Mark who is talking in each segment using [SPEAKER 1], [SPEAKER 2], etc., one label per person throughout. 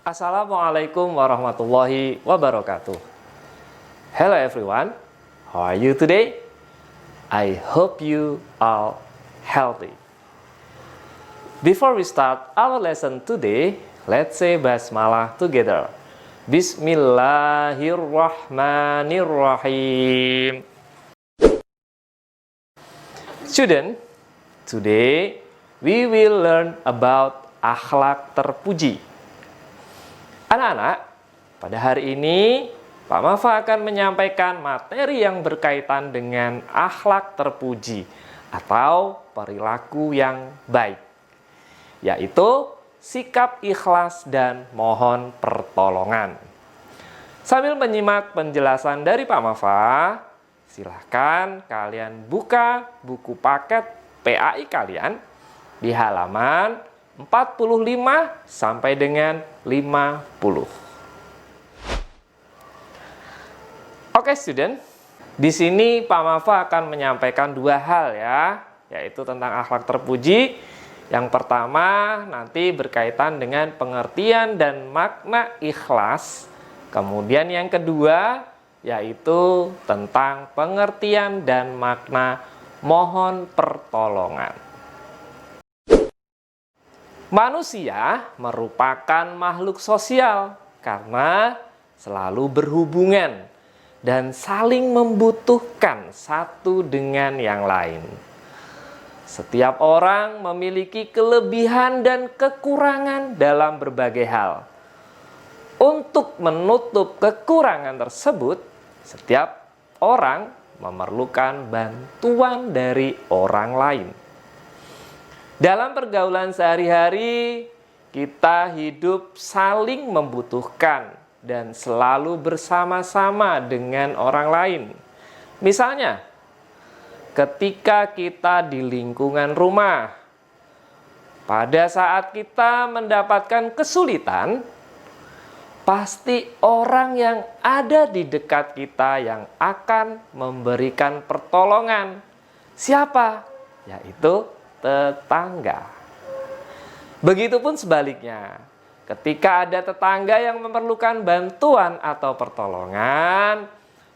[SPEAKER 1] Assalamualaikum warahmatullahi wabarakatuh. Hello everyone, how are you today? I hope you are healthy. Before we start our lesson today, let's say basmalah together. Bismillahirrahmanirrahim. Student, today we will learn about akhlak terpuji. Anak-anak, pada hari ini Pak Mafa akan menyampaikan materi yang berkaitan dengan akhlak terpuji atau perilaku yang baik, yaitu sikap ikhlas dan mohon pertolongan. Sambil menyimak penjelasan dari Pak Mafa, silahkan kalian buka buku paket PAI kalian di halaman 45 sampai dengan 50. Oke, student. Di sini Pak Mafa akan menyampaikan dua hal ya, yaitu tentang akhlak terpuji. Yang pertama nanti berkaitan dengan pengertian dan makna ikhlas. Kemudian yang kedua yaitu tentang pengertian dan makna mohon pertolongan. Manusia merupakan makhluk sosial karena selalu berhubungan dan saling membutuhkan satu dengan yang lain. Setiap orang memiliki kelebihan dan kekurangan dalam berbagai hal. Untuk menutup kekurangan tersebut, setiap orang memerlukan bantuan dari orang lain. Dalam pergaulan sehari-hari, kita hidup saling membutuhkan dan selalu bersama-sama dengan orang lain. Misalnya, ketika kita di lingkungan rumah, pada saat kita mendapatkan kesulitan, pasti orang yang ada di dekat kita yang akan memberikan pertolongan. Siapa? Yaitu tetangga. Begitupun sebaliknya, ketika ada tetangga yang memerlukan bantuan atau pertolongan,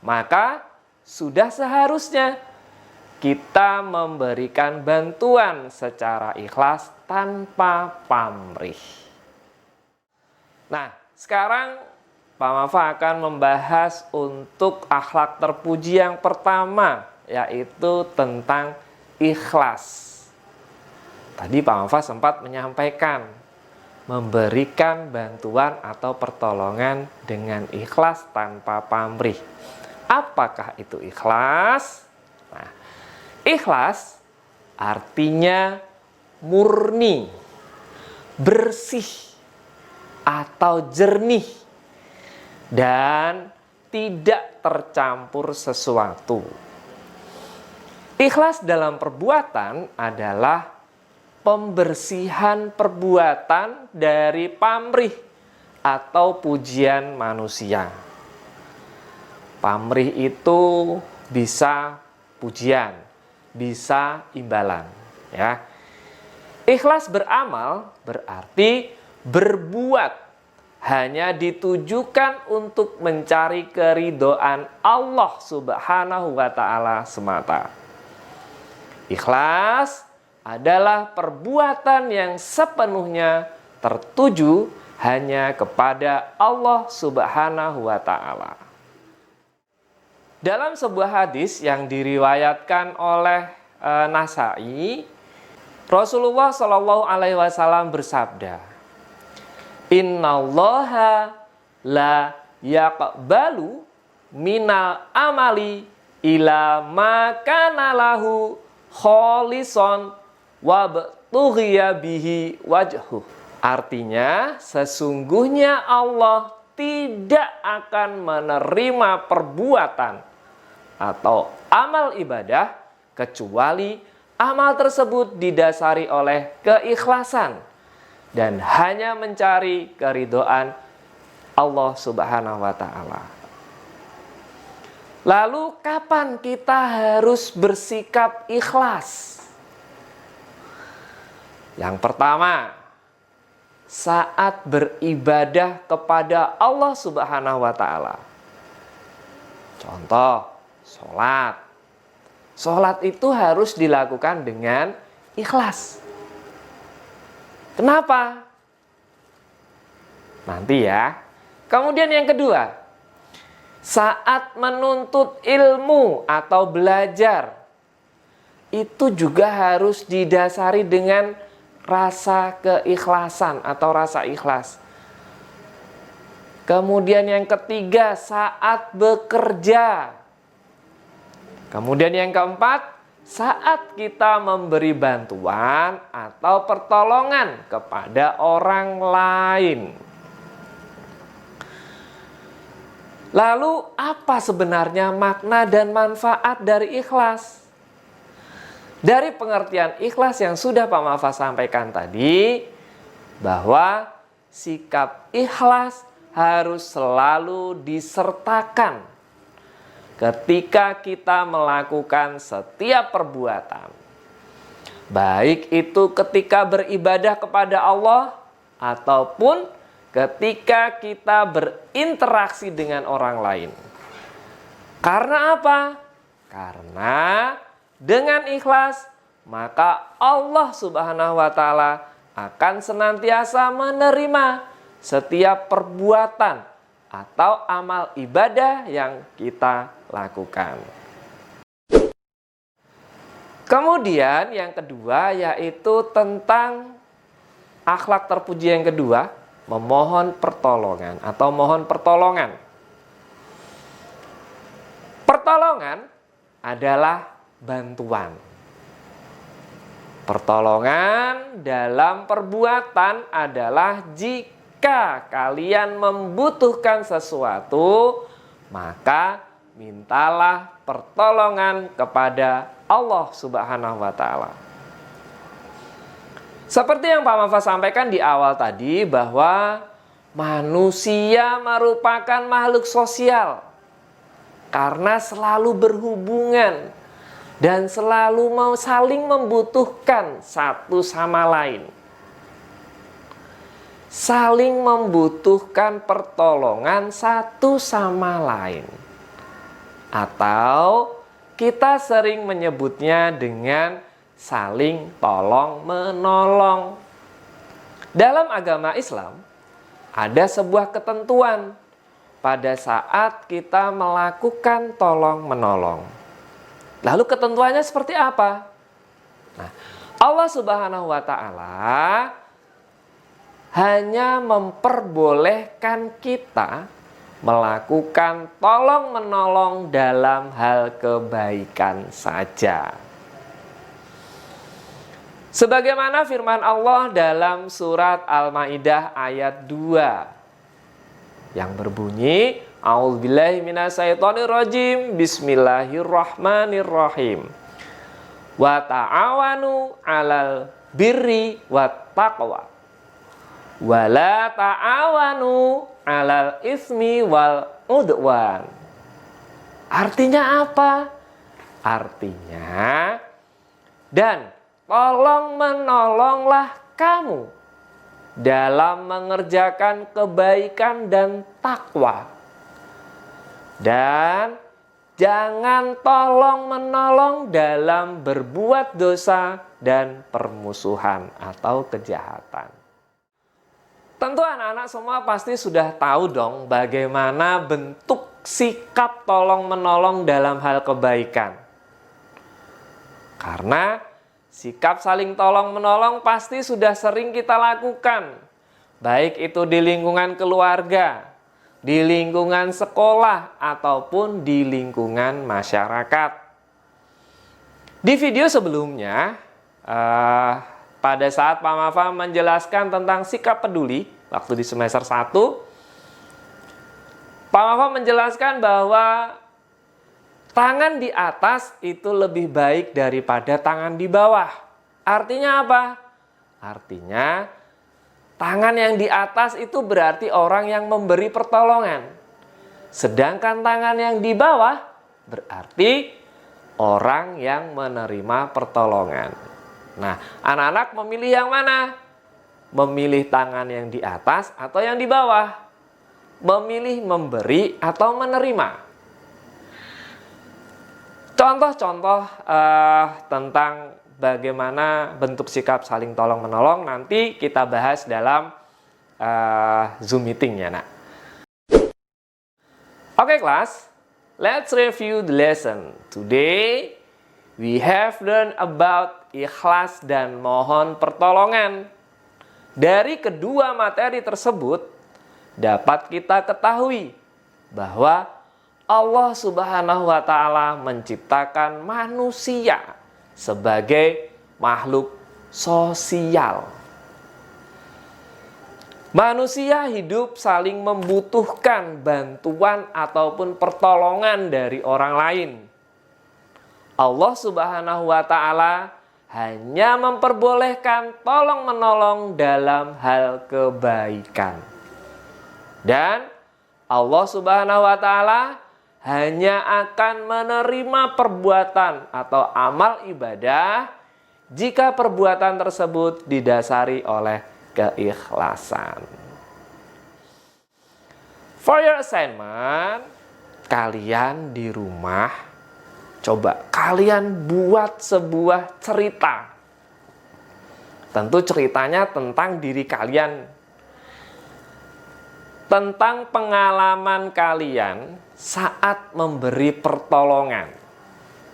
[SPEAKER 1] maka sudah seharusnya kita memberikan bantuan secara ikhlas tanpa pamrih. Nah, sekarang Pak Mafa akan membahas untuk akhlak terpuji yang pertama, yaitu tentang ikhlas. Tadi Pak Mafa sempat menyampaikan memberikan bantuan atau pertolongan dengan ikhlas tanpa pamrih. Apakah itu ikhlas? Nah, ikhlas artinya murni, bersih, atau jernih, dan tidak tercampur sesuatu. Ikhlas dalam perbuatan adalah pembersihan perbuatan dari pamrih atau pujian manusia. Pamrih itu bisa pujian, bisa imbalan, ya. Ikhlas beramal berarti berbuat hanya ditujukan untuk mencari keridhaan Allah Subhanahu wa Ta'ala semata. Ikhlas adalah perbuatan yang sepenuhnya tertuju hanya kepada Allah Subhanahu wa Ta'ala. Dalam sebuah hadis yang diriwayatkan oleh Nasai, Rasulullah Shallallahu Alaihi Wasallam bersabda, Innallaha la yaqbalu minal amali ila ma kana lahu kholisan wabtughiya bihi wajhu. Artinya, sesungguhnya Allah tidak akan menerima perbuatan atau amal ibadah kecuali amal tersebut didasari oleh keikhlasan dan hanya mencari keridhaan Allah Subhanahu wa Ta'ala. Lalu kapan kita harus bersikap ikhlas? Yang pertama, saat beribadah kepada Allah Subhanahu wa Ta'ala. Contoh, sholat. Sholat itu harus dilakukan dengan ikhlas. Kenapa? Nanti ya. Kemudian yang kedua, saat menuntut ilmu atau belajar, itu juga harus didasari dengan rasa keikhlasan atau rasa ikhlas. Kemudian yang ketiga, saat bekerja. Kemudian yang keempat, saat kita memberi bantuan atau pertolongan kepada orang lain. Lalu apa sebenarnya makna dan manfaat dari ikhlas? Dari pengertian ikhlas yang sudah Pak Mafa sampaikan tadi, bahwa sikap ikhlas harus selalu disertakan ketika kita melakukan setiap perbuatan. Baik itu ketika beribadah kepada Allah ataupun ketika kita berinteraksi dengan orang lain. Karena apa? Karena dengan ikhlas, maka Allah Subhanahu wa Ta'ala akan senantiasa menerima setiap perbuatan atau amal ibadah yang kita lakukan. Kemudian yang kedua yaitu tentang akhlak terpuji yang kedua, memohon pertolongan atau mohon pertolongan. Pertolongan adalah bantuan. Pertolongan dalam perbuatan adalah jika kalian membutuhkan sesuatu, maka mintalah pertolongan kepada Allah Subhanahu wa Ta'ala. Seperti yang Pak Mafa sampaikan di awal tadi, bahwa manusia merupakan makhluk sosial karena selalu berhubungan dan selalu mau saling membutuhkan satu sama lain. Saling membutuhkan pertolongan satu sama lain. Atau kita sering menyebutnya dengan saling tolong menolong. Dalam agama Islam ada sebuah ketentuan pada saat kita melakukan tolong menolong. Lalu ketentuannya seperti apa? Nah, Allah Subhanahu wa Ta'ala hanya memperbolehkan kita melakukan tolong menolong dalam hal kebaikan saja. Sebagaimana firman Allah dalam surat Al-Maidah ayat 2 yang berbunyi, A'udzubillahi minasyaitonirrajim, Bismillahirrahmanirrahim. Wa ta'awanu 'alal birri wat taqwa. Wa la ta'awanu 'alal ismi wal udwan. Artinya apa? Artinya, dan tolong menolonglah kamu dalam mengerjakan kebaikan dan takwa. Dan jangan tolong menolong dalam berbuat dosa dan permusuhan atau kejahatan. Tentu anak-anak semua pasti sudah tahu dong bagaimana bentuk sikap tolong menolong dalam hal kebaikan. Karena sikap saling tolong menolong pasti sudah sering kita lakukan. Baik itu di lingkungan keluarga, di lingkungan sekolah, ataupun di lingkungan masyarakat. Di video sebelumnya, pada saat Pak Mafa menjelaskan tentang sikap peduli, waktu di semester 1, Pak Mafa menjelaskan bahwa tangan di atas itu lebih baik daripada tangan di bawah. Artinya apa? Artinya tangan yang di atas itu berarti orang yang memberi pertolongan. Sedangkan tangan yang di bawah berarti orang yang menerima pertolongan. Nah, anak-anak memilih yang mana? memilih tangan yang di atas atau yang di bawah, memilih memberi atau menerima. Contoh-contoh tentang bagaimana bentuk sikap saling tolong-menolong nanti kita bahas dalam Zoom meeting ya nak. Oke kelas, let's review the lesson. Today we have learned about ikhlas dan mohon pertolongan. Dari kedua materi tersebut dapat kita ketahui bahwa Allah Subhanahu wa Ta'ala menciptakan manusia sebagai makhluk sosial. Manusia hidup saling membutuhkan bantuan ataupun pertolongan dari orang lain. Allah Subhanahu wa Ta'ala hanya memperbolehkan tolong-menolong dalam hal kebaikan. Dan Allah Subhanahu wa Ta'ala hanya akan menerima perbuatan atau amal ibadah jika perbuatan tersebut didasari oleh keikhlasan. For your assignment, kalian di rumah coba kalian buat sebuah cerita. Tentu ceritanya tentang diri kalian, tentang pengalaman kalian saat memberi pertolongan.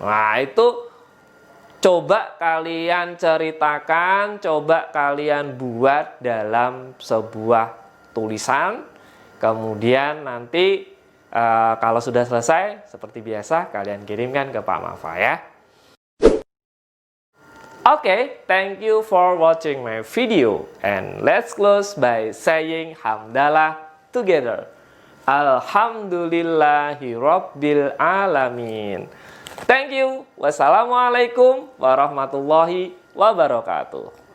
[SPEAKER 1] Nah, itu coba kalian ceritakan, coba kalian buat dalam sebuah tulisan. Kemudian nanti kalau sudah selesai, seperti biasa kalian kirimkan ke Pak Mafa ya. Okay, thank you for watching my video. And let's close by saying hamdalah together. Alhamdulillahirabbil alamin. Thank you. Wassalamualaikum warahmatullahi wabarakatuh.